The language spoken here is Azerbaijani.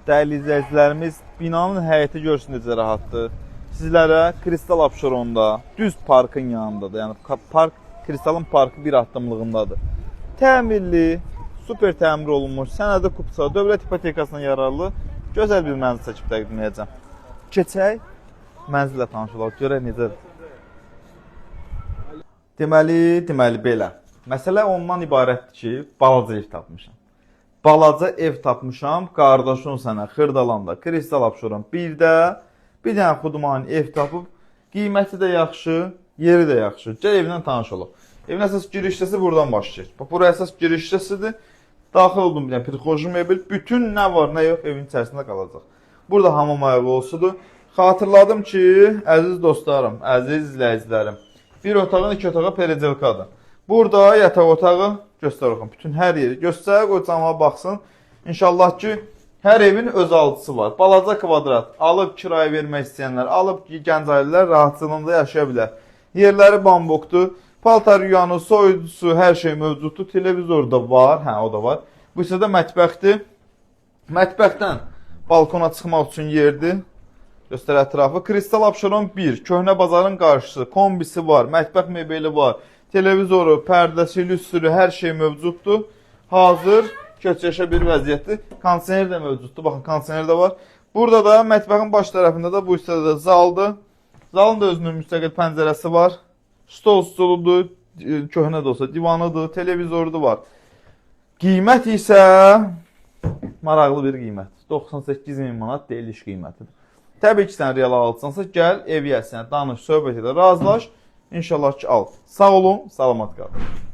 Dəyərli izləyicilərimiz, binanın həyəti görsün necə rahatdır. Sizlərə Kristal Abşeronda, düz parkın yanındadır. Yəni park, Kristalın parkı bir addımlığındadır. Təmirli, super təmir olunmuş, sənədi kupsa, dövlət ipotekasına yararlı gözəl bir mənzil çəkib təqdim edəcəm. Keçək, mənzillə tanış olaq, görək necədir. Deməli belə. Məsələ ondan ibarətdir ki, balaca ev tapmışam. Balaca ev tapmışam, qardaşın sənə Xırdalanda, Kristal Abşeron 1-də bir dənə xudmani ev tapıb, qiyməti də yaxşı, yeri də yaxşı. Gəl evindən tanış olaq. Evin əsas giriş hissəsi buradan başlayır. Bax, bura əsas giriş hissəsidir. Daxil oldum bir dənə prixoji mebel, bütün nə var, nə yox evin içərisində qalacaq. Burada hamam ayağı olsudur. Xatırladım ki, əziz dostlarım, əziz izləyicilərim, bir otağın iki otağa peredelkadır. Burada yataq otağı göstər oxum. Bütün hər yeri göstər, qoy camağa baxsın. İnşallah ki, hər evin öz alıcısı var. Balaca kvadrat. Alıb kirayə vermək istəyənlər, alıb gənc ailələr rahatçılığında yaşaya bilər. Yerləri bambukdur. Paltar yuyanı, soyudusu, hər şey mövcuddur. Televizor da var, hə o da var. Bu isə də mətbəxdir. Mətbəxdən balkona çıxmaq üçün yerdir. Göstər ətrafı. Kristal Abşeron 1, köhnə bazarın qarşısı, kombisi var, mətbəx mebeli var. Televizoru, pərdəsi, lüstrü, hər şey mövcuddur. Hazır, köçəşə bir vəziyyətdir. Kondisioner də mövcuddur. Baxın, kondisioner də var. Burada da mətbəxin baş tərəfində də bu hissədə də zaldır. Zalın da özünün müstəqil pəncərəsi var. Stol stoludur, köhnə də olsa divanıdır, televizordu var. Qiymət isə maraqlı bir qiymət. 98.000 manat deyiliş qiymətidir. Təbii ki, sən real alıcısansa, gəl ev yəsinə, danış, söhbət edə, razılaş. İnşallah ki, al. Sağ olun, salamat qalın.